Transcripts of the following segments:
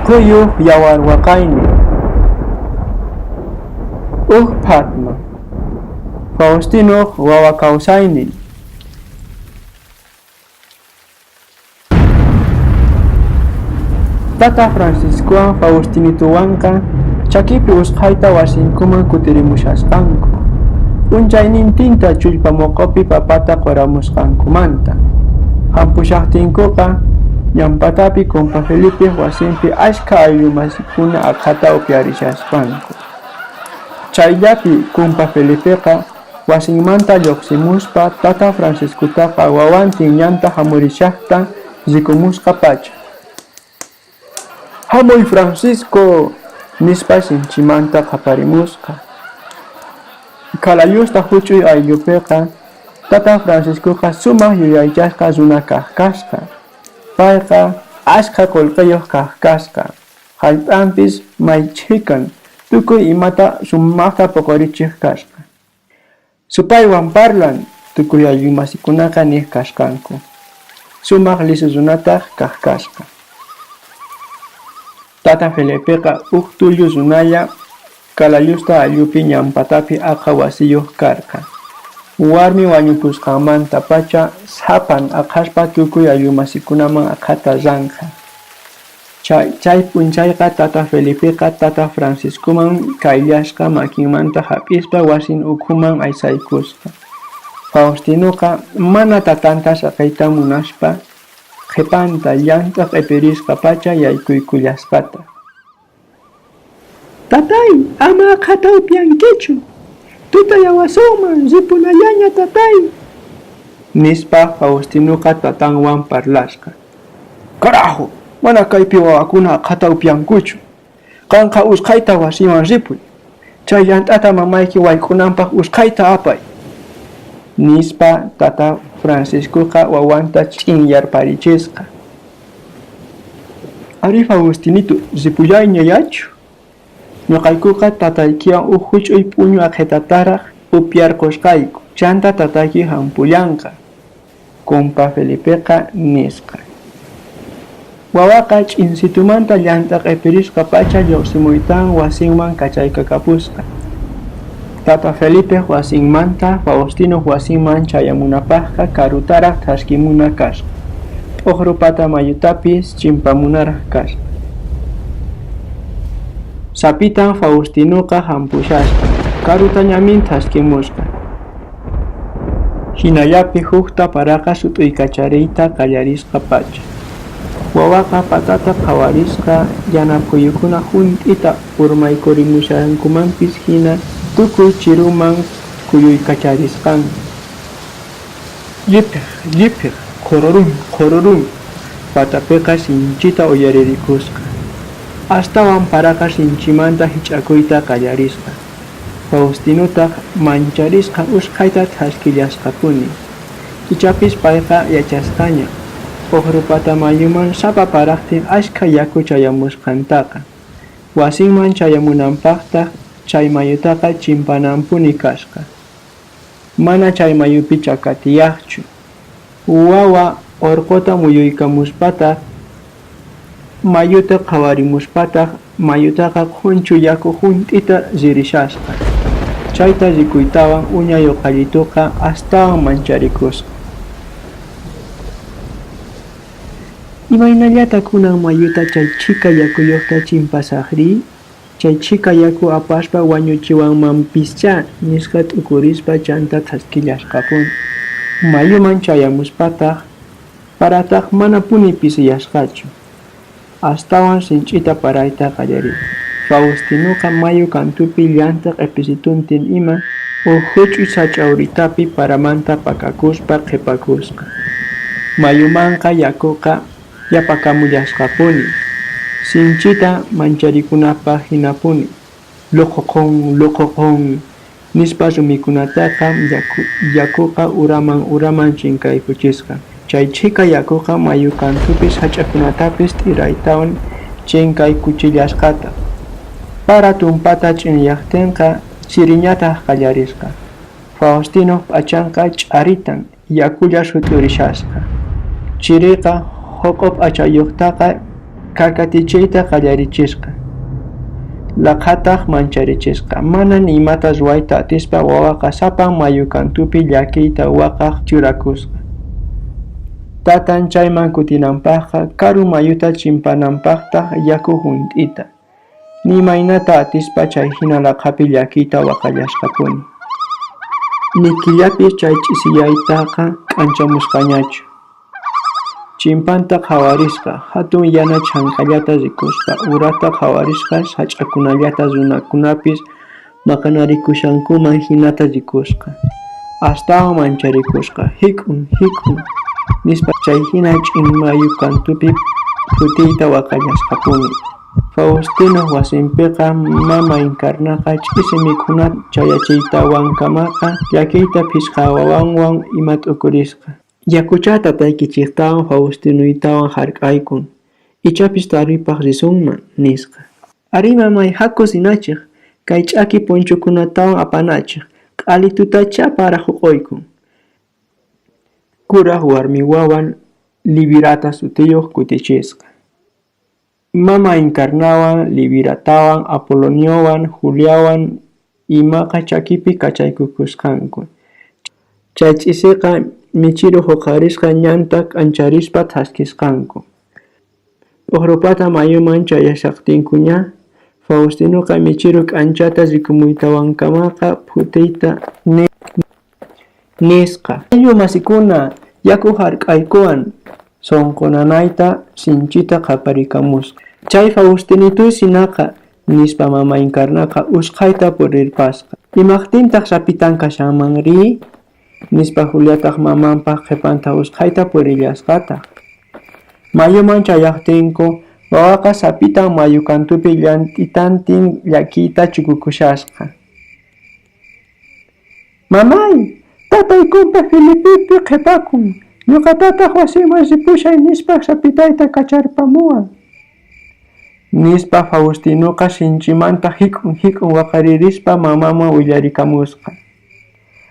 Kuyuq yawarwaqaymi Phatma Faustino wawa kawsaynin Tata Franciscowan Faustinituwanqa chakipi usqhayta wasinkuman kutirimushasqanku p'unchaynintinta chullpamuqopi papata quramusqankumanta hampushaqtinkuqa Llampatapi Compa Felipe wasinpi ashka ayllu masikuna aqhata upyarishasqanku. Chayllapi Compa Felipeqa wasinmanta lluqsimuspa Tata Franciscutaqa wawantin llanta hamurishaqta rikumusqa pacha. Hamuy Francisco nispa sinchimanta qaparimusqa. Kalayusta huch'uy ayllupiqa Tata Franciscoqa sumaq yuyaychasqa runa kaq kasqa. Payqa ashka qullqiyuq kaq kasqa. Hallp'anpis maychikan tukuy imata sumaqta puqurichiq kasqa. Supaywan parlan tukuy ayllu masikunaqa niq kasqanku. Sumaq lisu runataq kaq kasqa. Tata Felipeqa tullu runalla Kalayusta ayllupi Llampatapi aqha wasiyuq karqa. Warmi wañupusqanmanta pacha sapan aqhaspa tukuy ayllu masikunaman aqhata ranqa. Chay p'unchayqa Tata Felipeqa Tata Franciscoman kayllashqa makinmanta hap'ispa wasin ukhuman aysaykusqa. Faustinoqa mana tatanta saqayta munaspa qhipanta llanta q'ipirisqa pacha yaykuykullaspata. Tatay, ama aqhata upyankichu. Tutay awasuman ripunallaña tatay. Nispa Faustinoqa tatanwan parlasqa. Carajo, mana kaypi wawakuna aqhata upyankuchu. Qanqa usqhayta wasiman ripuy. Chay llant'ata mamayki waykunanpaq usqhayta apay. Nispa Tata Franciscoqa wawanta ch'inyarparichisqa. Ari Faustinito, ripullayña yachu. Ñuqaykuqa tataykiwan huch'uy p'uñu aqhetataraq upyarqusqayku. Chanta tatayki hampullanqa. Compa Felipeqa nisqa. Wawaqa ch'insitumanta llanta q'ipirisqa pacha lluqsimuytan wasinman kachaykakapusqa. Tata Felipe wasinmanta Faustino wasinman chayamunapaqqa karutaraq thaskimuna kasqa. T'uqru pata mayutapis chimpamunaraq kasqa. Sapitan Faustinoqa hampushasqa. Karutañamin thaskimusqa. Hinallapi hukta paraqa sut'uykachariyta qallarisqa pacha. Wawaqa patata qhawarisqa yanapuyukuna hunt'ita urmaykurimushankumanpis hina tukuy chiruman kuyuykacharisqanku. Llipiq, qururun, patapiqa sinchita uyaririkusqa. Astawan paraqa sinchimanta hich'akuyta qallarisqa. Faustinotaq mancharisqa usqhayta thaskillasqapuni. Ichapis payqa yachasqaña. Uqru pata mayuman sapa paraqtin ashka yaku chayamusqantaqa. Wasinman chayamunanpaqtaq chay mayutaqa chimpananpuni kasqa. Mana chay mayupi chakatiyaqchu. Wawa urquta muyuykamuspataq mayuta qhawarimuspataq mayutaqa qhunchu yaku hunt'ita ririshasqa. Chayta rikuytawan uñayuq qallituqa astawan mancharicusqa. Imaynallata kunan mayuta chay chika yakuyuqta chimpasaqri? Chay chika yaku apaspa wañuchiwanmanpischa nisqa t'ukurispa chanta thaskillasqapuni. Mayuman chayamuspataq parataq mana puni pisiyasqachu. Astawan sinchita parayta qallarisqa. Faustinoqa mayu kantupi llanta q'ipisituntin ima huch'uy sach'awritapi paramanta pakakuspa qhipakusqa. Mayumanqa yakuqa yapakamullasqapuni. Sinchita mancharikunapaq hinapuni. Luq'uqun nispa rumikunataqa yakuqa uraman chinkaykuchisqa. Chay chika yakuqa mayu kantupis hach'akunatapis t'iraytawan chinkay kuchillashqata. Para tumpata ch'inllaqtinqa chiriñataq qallarisqa. Faustino p'achanqa ch'aritan yakulla sut'urishasqa. Chiriqa huquq p'achayuqtaqa kakatichiyta qallarichisqa. Laqhataq mancharichisqa. Manan imata ruwayta atispa wawaqa sapan mayu kantupi llakiyta waqaq churakusqa. Tatan chayman kutinanpaqqa karu mayuta chimpananpaqtaq yaku hunt'ita. Nimaynata atispa chayhina laqhapi llakiyta waqallashqapuni. Nikillapis chay ch'isiyaytaqa k'anchamusqañachu. Chimpanta qhawarisqa, hatun yana chankallata rikusqa, urata qhawarisqa, sach'akunallata runakunapis maqanarikushankuman hinata rikusqa. Astawan mancharicusqa, hik'un, nispa chayhina ch'inmayu kantupi futiyta waqallashqapuni. Faustino wasinpiqa mama Encarnaqa ch'isi mikhuna chayachiytawankamaqa llakiyta phisqa wawanwan ima t'ukurisqa. Yakuchata taykichiktawan Faustinuytawan hark'aykun. Ichapis taripaq risunman nisqa. Ari mamay haku sinachiq, kay ch'aki punchukunatawan apanachiq, q'alitutacha para huq'uykun. Kuraq warmi wawan Libirata sutiyuq kutichisqa. Mama Encarnawan, Libiratawan, Apoloniowan, Juliawan imaqa chakipi kachaykukusqanku. Chay ch'isiqa michiru huqarisqa ñanta k'ancharispa thaskisqanku. Uhrupata mayuman chayashaqtinkuña, Faustinoqa michiru k'anchata rikumuytawankamaqa phutiyta nisqa. Ayllu masikuna yaku hark'aykuwan sonqonanayta sinchita qaparikamusqa. Chay Faustinituy sinaqa nispa mama Encarnaqa usqhayta purirpasqa. Imaqtintaq sapitan kashanman ri? Nispa Juliataq mamanpaq qhipanta usqhayta purillasqataq. Mayuman chayaqtinku wawaqa sapitan mayu kantupi llant'itantin llakiyta chukukushasqa. Mamay, tataykunta Felipipi qhipakun. Ñuqatataq wasiman ripushay nispa sapitayta kacharpamuwan. Nispa Faustinoqa sinchimanta hik'un waqaririspa mamaman willarikamusqa.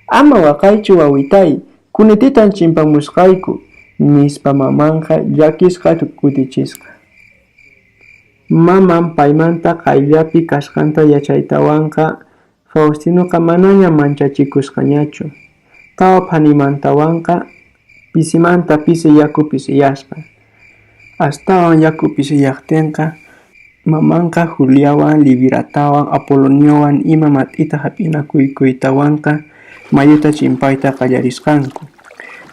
Ama waqaychu wawitay, kunititan chimpamusqayku, nispa mamanqa llakisqa kutichisqa. Maman paymanta qayllapi kasqanta yachaytawanqa Faustinoqa manaña manchachikusqañachu. Tawa phanimantawanqa pisimanta pisi yaku pisiyasqa. Astawan yaku pisiyaqtinqa mamanqa Juliawan, Libiratawan, Apoloniowan ima mat'ita hap'inakuykuytawanqa mayuta chimpayta qallarisqanku.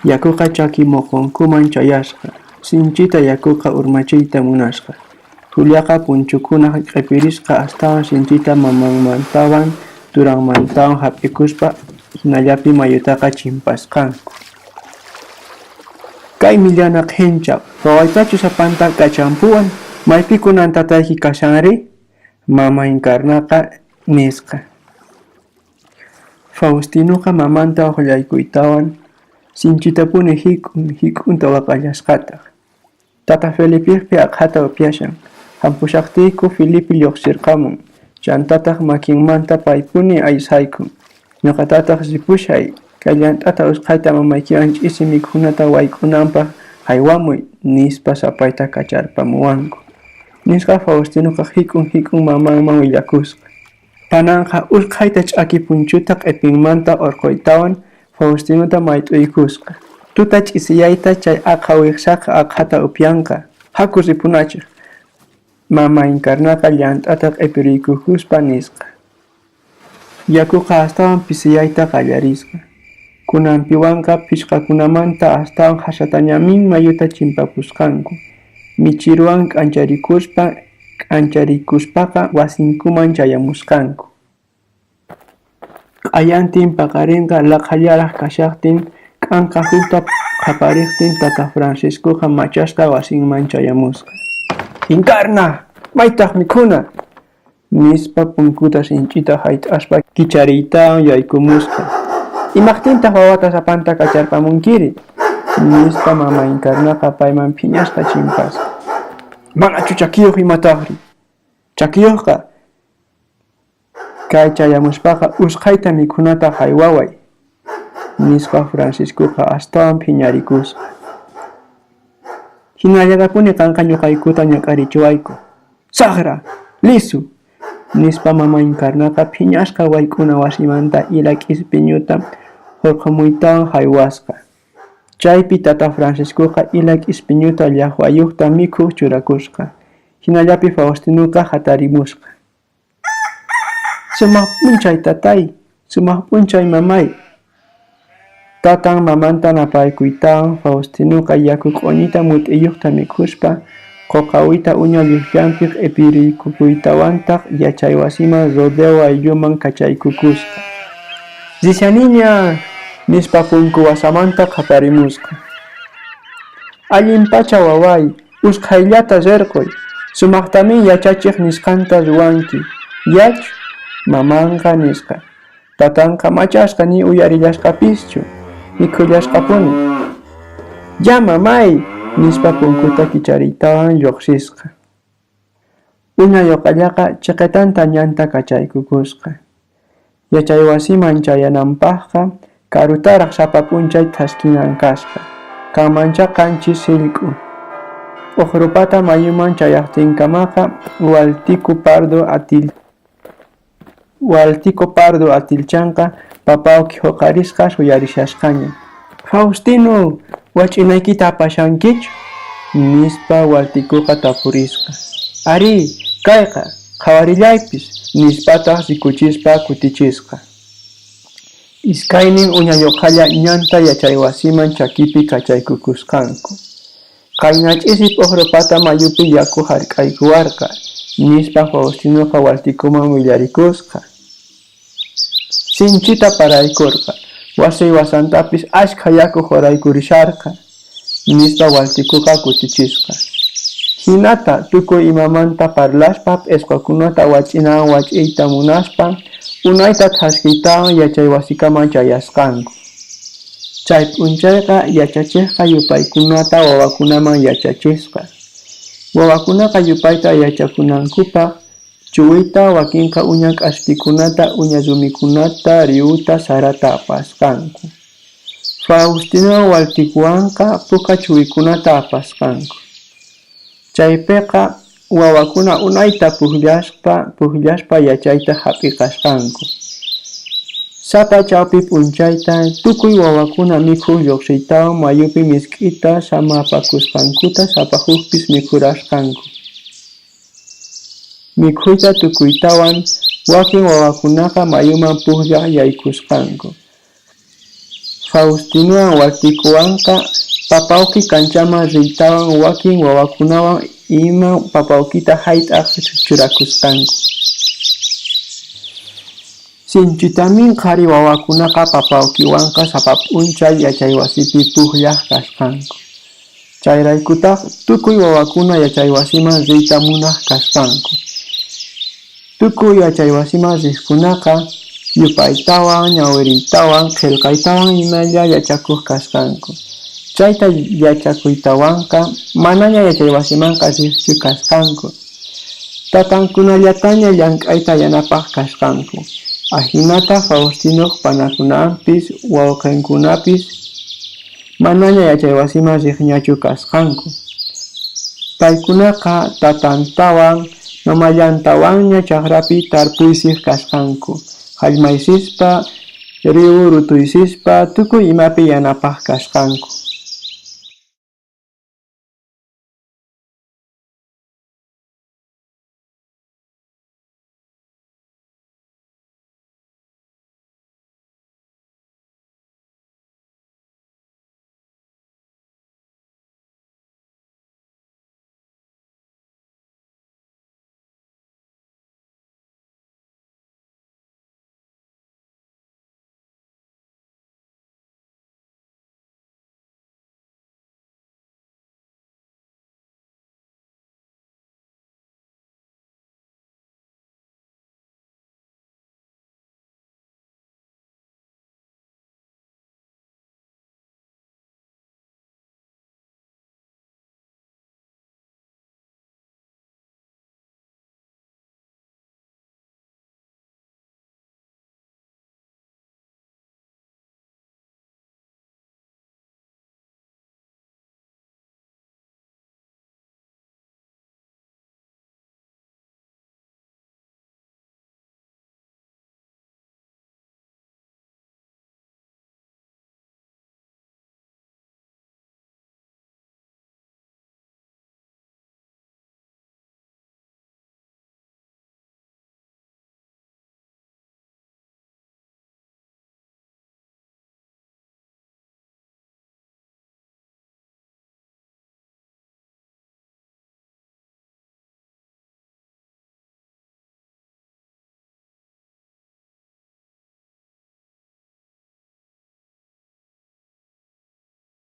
Yakuqa chaki muqunkuman chayasqa. Sinchita yakuqa urmachiyta munasqa. Juliaqa punchukuna q'ipirisqa astawan sinchita mamanmantawan turanmantawan hap'ikuspa hinallapi mayutaqa chimpasqanku. Kay millana qhinchaq, wawaytachu sapanta kachampuwan, maypi kunantatayki kashanri? Mama Encarnaqa nisqa. Faustinoqa mamanta uqllaykuytawan sinchitapuni hik'unta waqallasqataq. Tata Felipipi aqhata upyashan. Hampushaqtiyku Felipe lluqsirqamun. Chantataq makinmanta paypuni aysaykun. Ñuqatataq ripushay, kay llant'ata usqhayta mamaykiwan ch'isi mikhunata wayk'unanpaq aywamuy nispa sapayta kacharpamuwanku. Nisqa Faustinoqa hik'un mamanman willakusqa. Kananqa usqhayta ch'aki punchuta q'ipinmanta urquytawan Faustinota mayt'uykusqa. Tuta ch'isiyayta chay aqha wiqsaqa aqhata upyanqa. Haku ripunachiq. Mama Encarnaqa llant'ata q'ipiriykukuspa nisqa. Yakuqa astawan pisiyayta qallarisqa. Kunanpiwanqa phishqakunamanta astawan hasatañamin mayuta chimpapusqanku. Michiruwan k'ancharikushpaqa wasinkuman chayamusqanku. Q'ayantin paqarinqa laqhallaraq kashaqtin k'anqa hukta qhapariqtin Tata Franciscoqa machasqa wasinman chayamusqa. Encarna, maytaq mikhuna? Nispa punkuta sinchita hayt'aspa kichariytawan yaykumusqa. Imaqtintaq wawata sapanta kacharpamunkiri? Nispa mama Encarnaqa payman phiñasqa chimpasqa. Manachu chakiyuq imataqri. Chakiyuqqa kay chayamuspaqa usqhayta mikhunata haywaway. Nispa Franciscoqa astawan phiñarikusqa. Hinallatapuni qanqa ñuqaykuta ñak'arichiwayku. Saqra, lisu. Nispa mama Encarnaqa phiñasqa wayk'una wasimanta ila k'ispiñuta hurqumuytawan haywasqa. Chaypi tata Franciscoqa ila k'ispiñuta llaqwayuqta mikhuq churakusqa. Hinallapi Faustinuqa hatarimusqa. Sumaq p'unchay tatay, sumaq p'unchay mamay. Tatan mamanta napaykuytawan Faustinuqa yaku q'uñita mut'iyuqta mikhuspa qoqawita uña lluqllanpiq epirikukuytawantaq yachay wasiman rodeo aylluman kachaykukusqa. Zisha niña, nispa punku wasamanta qhatarimusqa. Allin pacha waway, usqhayllata rirquy, sumaqtami yachachiq nisqanta ruwanki. Yach, mamanqa nisqa. Tatanqa machasqa ni uyarillasqapischu, mikhullasqapuni. Ya mamay, nispa punkuta kichariytawan lluqsisqa. Uña lluqallaqa chiqitanta ñanta kachaykukusqa. Yachay wasiman chayananpaqqa karutaraq sapa p'unchay thaskinan kasqa. Kanmancha qanchis sillk'u. Uqrupata mayuman chayaqtinkamaqa Waltico pardo atilchanqa papawki huqarisqa suyarishasqaña. Faustino, wach'inaykita apashankichu? Nispa Walticoqa tapurisqa. Ari, kayqa, qhawarillaypis, nispataq rikuchispa kutichisqa. Iskaynin uña lluqalla ñanta yachay wasiman chakipi kachaykukusqanku. Qayna ch'isip uqrupata mayupi yaku hark'aykuwarqa, nispa Faustinoqa Walticoman willarikusqa. Sinchita paraykurqa, wasi wasantapis ashkha yaku huraykurisharqa, nispa Walticoqa kutichisqa. Hinata tukuy imamanta parlashpa p'isqakunata wach'inawan wach'iyta munaspa, unayta thasqiytawan yachay wasikaman chayasqanku. Chay p'unchayqa yachachiqqa yupaykunata wawakunaman yachachisqa. Wawakunaqa yupayta yachakunankupaq chuwita wakinqa uña k'aspikunata uña rumikunata riuta sarata apasqanku. Faustino Walticowanqa puka chuwikunata apasqanku. Chaypiqa wawakuna unayta pukllashpa yachayta hap'iqasqanku. Sapa chawpi p'unchayta tukuy wawakuna mikhuq lluqsiytawan mayupi misk'ita samapakusqankuta sapahukpis mikhurasqanku. Mikhuyta tukuytawan wakin wawakunaqa mayuman pukllaq yaykusqanku. Faustinuwan Walticowanqa papawki kanchaman riytawan wakin wawakunawan ima papawkita hayt'aq churakusqanku. Sinchitamin qhari wawakunaqa papawkiwanqa sapa p'unchay yachay wasipi pukllaq kasqanku. Chayraykutaq tukuy wawakuna yachay wasiman riyta munaq kasqanku. Tukuy yachay wasiman riqkunaqa yupaytawan, ñawiriytawan, qillqaytawan imalla yachakuq kasqanku. Chayta yachakuytawanqa manaña yachay wasimanqa riqchu kasqanku. Tatankunallataña llank'ayta yanapaq kasqanku. Ahinata Faustinoq panakunawanpis wawqinkunapis manaña yachay wasiman riqñachu kasqanku. Paykunaqa tatantawan mamallantawanña chaqrapi tarpuysiq kasqanku. Hallmaysispa, riu rutuysispa tukuy imapi yanapaq kasqanku.